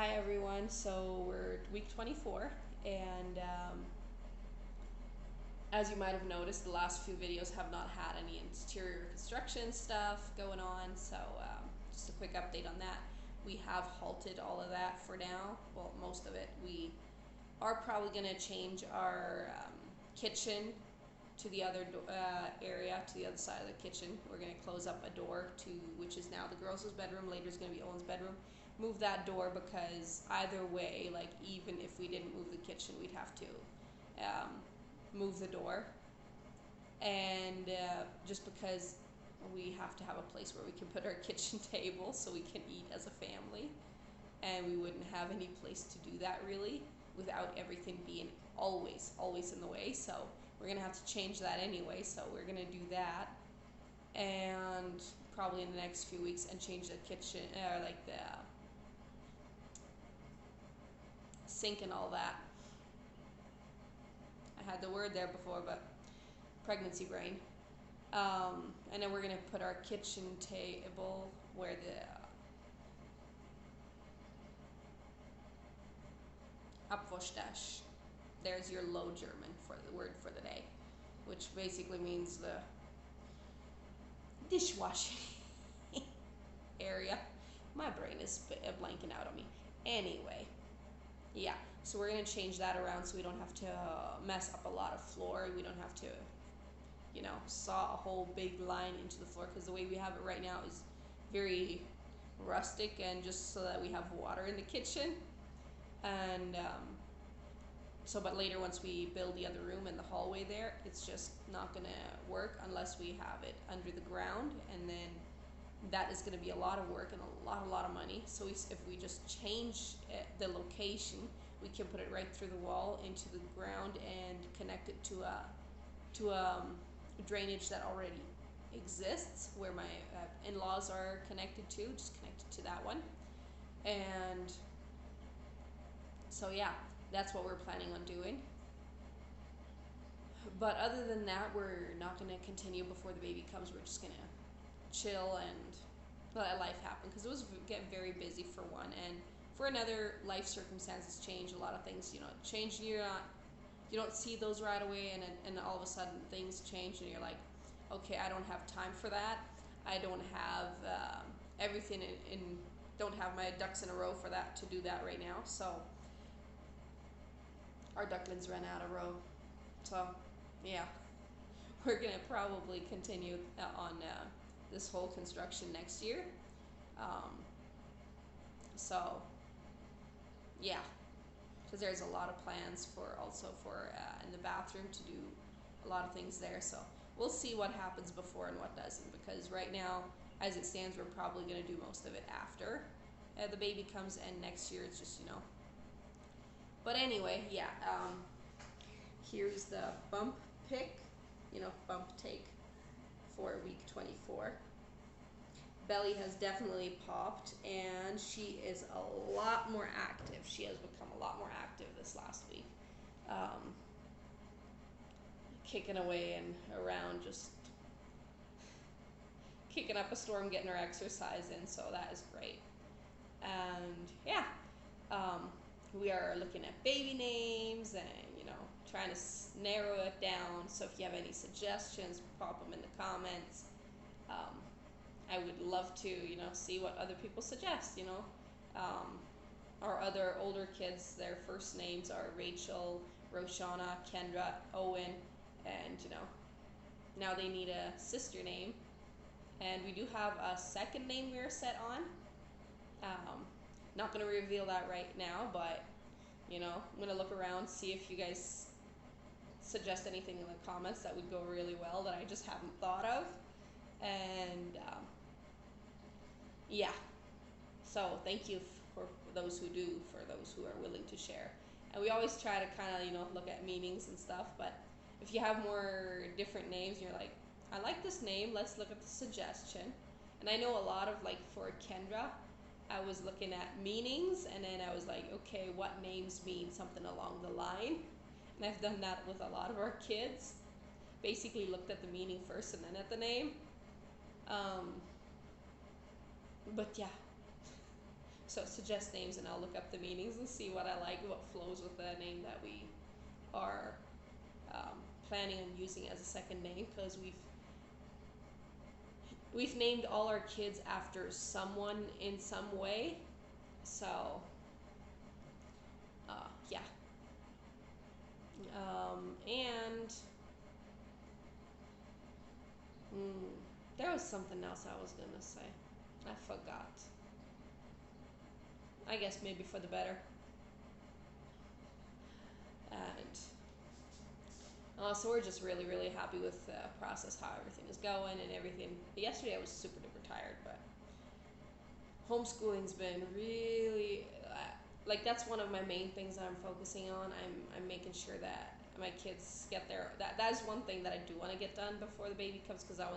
Hi everyone. So we're week 24, and as you might have noticed, the last few videos have not had any interior construction stuff going on. So just a quick update on that. We have halted all of that for now. Well, most of it. We are probably going to change our kitchen to the other area, to the other side of the kitchen. We're going to close up a door to which is now the girls' bedroom. Later is going to be Owen's bedroom. Move that door because either way, like even if we didn't move the kitchen, we'd have to um, move the door. And just because we have to have a place where we can put our kitchen table so we can eat as a family, and we wouldn't have any place to do that really without everything being always in the way. So we're gonna have to change that anyway. So we're gonna do that, and probably in the next few weeks, and change the kitchen, like the sink and all that. I had the word there before, but pregnancy brain. And then we're gonna put our kitchen table where the Abwaschtisch. There's your low German for the word for the day, which basically means the dishwashing area. My brain is blanking out on me. Anyway, yeah, so we're gonna change that around so we don't have to mess up a lot of floor. We don't have to, saw a whole big line into the floor, because the way we have it right now is very rustic, and just so that we have water in the kitchen. And so, but later, once we build the other room and the hallway there, it's just not gonna work unless we have it under the ground, and then that is going to be a lot of work and a lot of money. So if we just change the location, we can put it right through the wall into the ground and connect it to a drainage that already exists, where my in-laws are connected to. Just connect it to that one, and so yeah, that's what we're planning on doing. But other than that, we're not going to continue before the baby comes. We're just going to chill and let life happen, because it was getting very busy for one, and for another, life circumstances change. A lot of things, change. You don't see those right away, and all of a sudden things change, and you're like, okay, I don't have time for that. I don't have everything don't have my ducks in a row for that, to do that right now. So our ducklings ran out of row. So yeah, we're gonna probably continue on this whole construction next year. Um, so yeah, because there's a lot of plans for also for in the bathroom to do a lot of things there. So we'll see what happens before and what doesn't, because right now, as it stands, we're probably going to do most of it after the baby comes, and next year it's just But anyway, yeah. Here's the bump pick, bump take for week 24. Belly has definitely popped, and she is a lot more active. She has become a lot more active this last week. Um, Kicking away and around, just kicking up a storm, getting her exercise in, so that is great. And yeah, we are looking at baby names and, trying to narrow it down. So if you have any suggestions, pop them in the comments. I would love to, see what other people suggest. Our other older kids, their first names are Rachel, Roshana, Kendra, Owen, and, now they need a sister name. And we do have a second name we're set on. Not going to reveal that right now, but, I'm going to look around, see if you guys suggest anything in the comments that would go really well that I just haven't thought of. And yeah, so thank you for those who do, for those who are willing to share. And we always try to kind of, look at meanings and stuff, but if you have more different names, you're like, I like this name, let's look at the suggestion. And I know a lot of, like, for Kendra, I was looking at meanings, and then I was like, okay, what names mean something along the line? And I've done that with a lot of our kids. Basically looked at the meaning first and then at the name. But yeah, So suggest names, and I'll look up the meanings and see what I like, what flows with the name that we are um, planning on using as a second name, because we've named all our kids after someone in some way. So yeah. And there was something else I was gonna say. I forgot. I guess maybe for the better. And so we're just really, really happy with the process, how everything is going and everything. Yesterday I was super duper tired, but homeschooling's been really like that's one of my main things that I'm focusing on. I'm making sure that my kids get there. That is one thing that I do want to get done before the baby comes, because I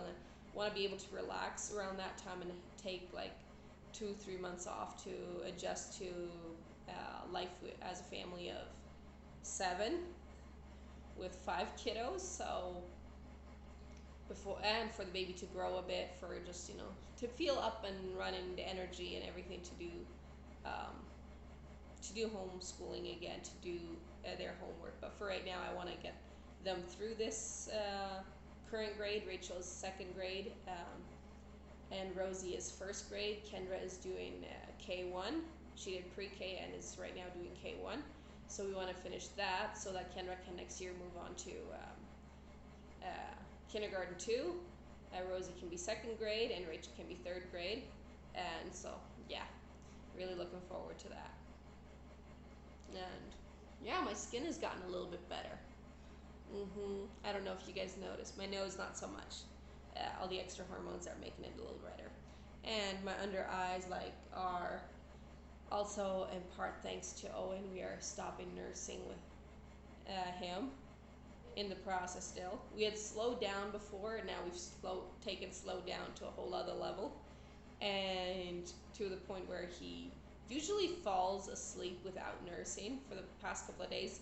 want to be able to relax around that time and take like 2-3 months off to adjust to life as a family of 7 with 5 kiddos. So before, and for the baby to grow a bit, for just to feel up and running, the energy and everything um, to do homeschooling again, to do their homework. But for right now, I want to get them through this current grade. Rachel's second grade, and Rosie is first grade. Kendra is doing K1. She did pre-K and is right now doing K1. So we want to finish that so that Kendra can next year move on to kindergarten 2. Rosie can be second grade and Rachel can be third grade. And so, yeah, really looking forward to that. And yeah, my skin has gotten a little bit better. I don't know if you guys noticed. My nose, not so much. All the extra hormones are making it a little redder. And my under eyes are also in part thanks to Owen. We are stopping nursing with him in the process still. We had slowed down before, and now we've slowed down to a whole other level, and to the point where he usually falls asleep without nursing for the past couple of days.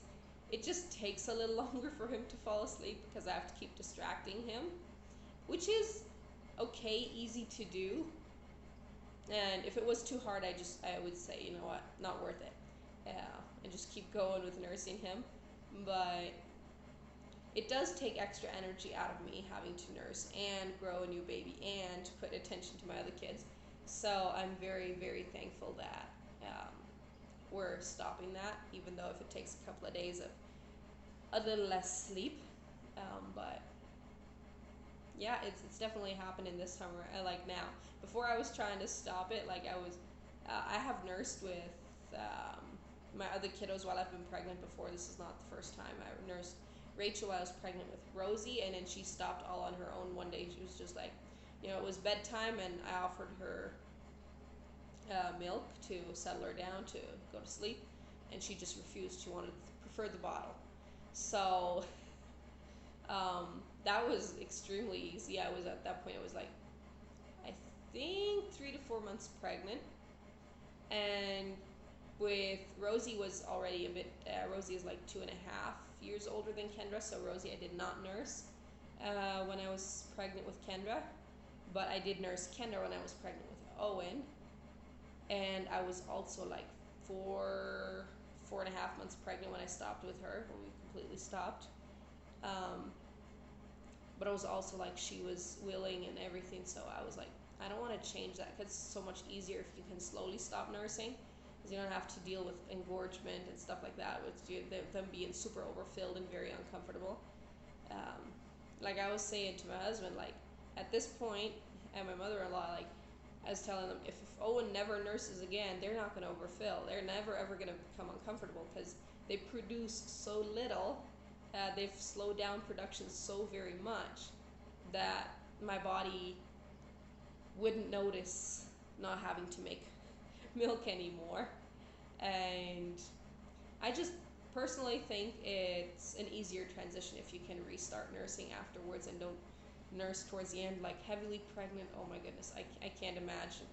It just takes a little longer for him to fall asleep because I have to keep distracting him, which is okay, easy to do. And if it was too hard, I would say, you know what, not worth it, and just keep going with nursing him. But it does take extra energy out of me having to nurse and grow a new baby and put attention to my other kids. So I'm very, very thankful that we're stopping that, even though if it takes a couple of days of a little less sleep. But yeah, it's definitely happening this summer. I like now. Before I was trying to stop it, I have nursed with my other kiddos while I've been pregnant before. This is not the first time I nursed Rachel while I was pregnant with Rosie, and then she stopped all on her own one day. She was just like, it was bedtime, and I offered her milk to settle her down to go to sleep, and she just refused. She preferred the bottle. So that was extremely easy. I was at that point, I was like, I think 3 to 4 months pregnant, and with Rosie was already a bit. Rosie is like 2.5 years older than Kendra, so Rosie I did not nurse when I was pregnant with Kendra, but I did nurse Kendra when I was pregnant with Owen, and I was also like 4.5 months pregnant when I stopped with her, when we completely stopped. But it was also like she was willing and everything, so I was like, I don't want to change that, because it's so much easier if you can slowly stop nursing, because you don't have to deal with engorgement and stuff like that, with them being super overfilled and very uncomfortable. Like I was saying to my husband, like at this point, and my mother-in-law, like I was telling them, if Owen never nurses again, they're not going to overfill. They're never ever going to become uncomfortable because they produce so little. They've slowed down production so very much that my body wouldn't notice not having to make milk anymore. And I just personally think it's an easier transition if you can restart nursing afterwards and don't nurse towards the end like heavily pregnant. Oh my goodness, I can't imagine.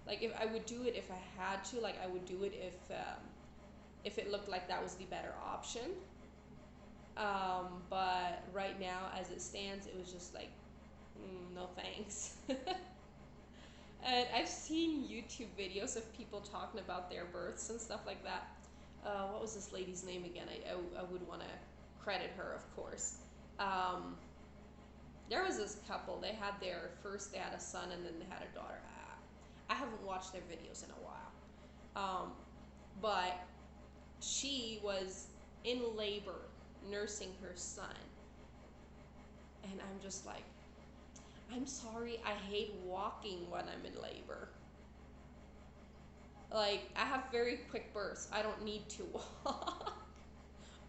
Like if I would do it if I had to, like I would do it if it looked like that was the better option. But right now, as it stands, it was just like, no thanks. And I've seen YouTube videos of people talking about their births and stuff like that. What was this lady's name again? I would want to credit her, of course. Um, there was this couple. They had their first. They had a son, and then they had a daughter. I haven't watched their videos in a while. But she was in labor, nursing her son, and I'm just like, I'm sorry, I hate walking when I'm in labor. Like, I have very quick births. I don't need to walk.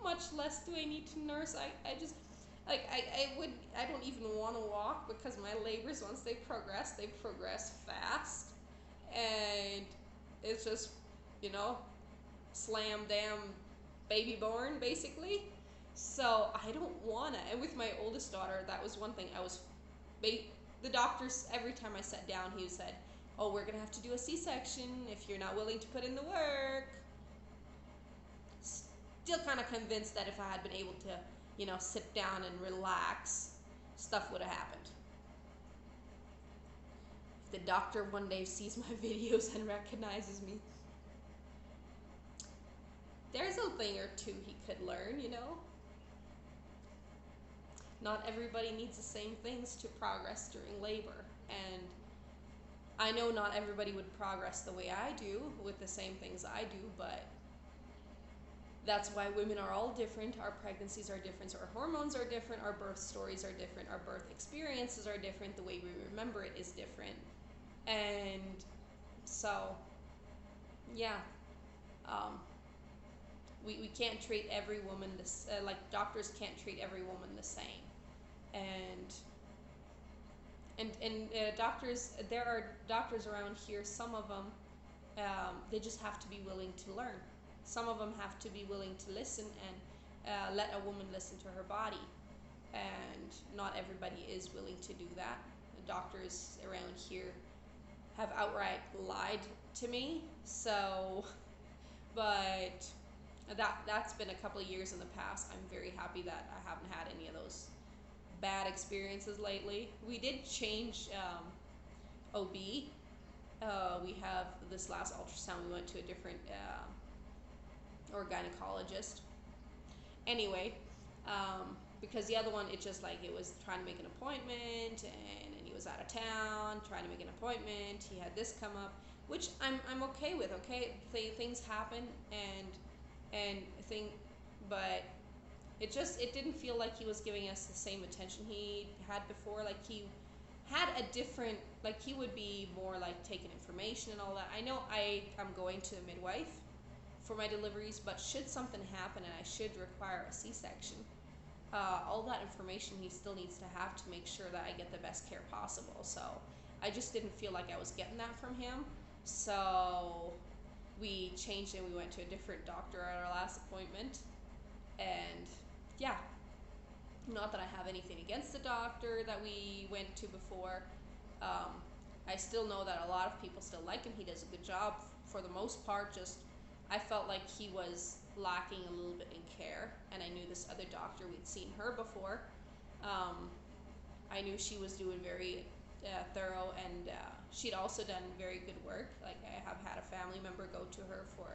Much less do I need to nurse. I just, like, I don't even want to walk because my labors, once they progress fast. And it's just, you know, slam damn baby born, basically. So I don't want to. And with my oldest daughter, that was one thing I was the doctors, every time I sat down, he said, "Oh, we're gonna have to do a C-section if you're not willing to put in the work." Still kind of convinced that if I had been able to, sit down and relax, stuff would have happened. If the doctor one day sees my videos and recognizes me, there's a thing or two he could learn. Not everybody needs the same things to progress during labor, and I know not everybody would progress the way I do with the same things I do, but that's why women are all different. Our pregnancies are different, our hormones are different, our birth stories are different, our birth experiences are different, the way we remember it is different. And so, yeah, um, we can't treat every woman like doctors can't treat every woman the same. And doctors, there are doctors around here, some of them, they just have to be willing to learn. Some of them have to be willing to listen and let a woman listen to her body. And not everybody is willing to do that. The doctors around here have outright lied to me. So, but that's been a couple of years in the past. I'm very happy that I haven't had any of those bad experiences lately. We did change OB. We have this last ultrasound, we went to a different or gynecologist. Anyway, because the other one, it just like it was trying to make an appointment, and he was out of town trying to make an appointment. He had this come up, which I'm okay with. Okay, things happen, and thing, but it didn't feel like he was giving us the same attention he had before. Like he had a different, like he would be more like taking information and all that. I know I'm going to a midwife for my deliveries, but should something happen and I should require a C-section, all that information he still needs to have to make sure that I get the best care possible. So I just didn't feel like I was getting that from him. So we changed and we went to a different doctor at our last appointment. And yeah, not that I have anything against the doctor that we went to before. I still know that a lot of people still like him. He does a good job for the most part. Just I felt like he was lacking a little bit in care, and I knew this other doctor, we'd seen her before. I knew she was doing very thorough, and she'd also done very good work. Like I have had a family member go to her for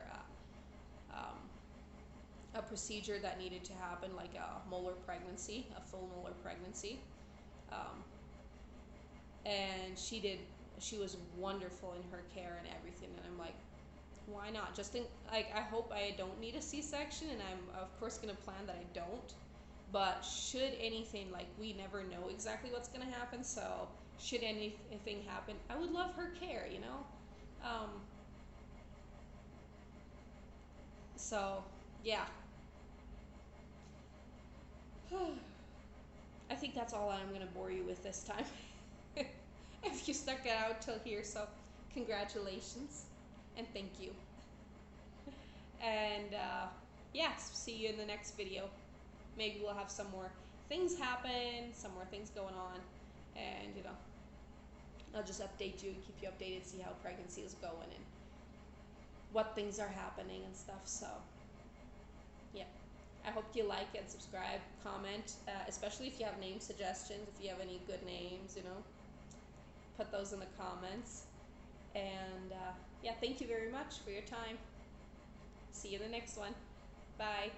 a procedure that needed to happen, like a molar pregnancy, a full molar pregnancy. Um, and she was wonderful in her care and everything. And I'm like, why not? I hope I don't need a C-section, and I'm of course going to plan that I don't. But should anything, like we never know exactly what's going to happen, so should anything happen, I would love her care. So, yeah. I think that's all I'm going to bore you with this time. If you stuck it out till here, so congratulations and thank you. And yes, see you in the next video. Maybe we'll have some more things happen, some more things going on, and I'll just update you, keep you updated, see how pregnancy is going and what things are happening and stuff. So yeah, I hope you like and subscribe, comment, especially if you have name suggestions. If you have any good names, put those in the comments. And yeah, thank you very much for your time. See you in the next one. Bye.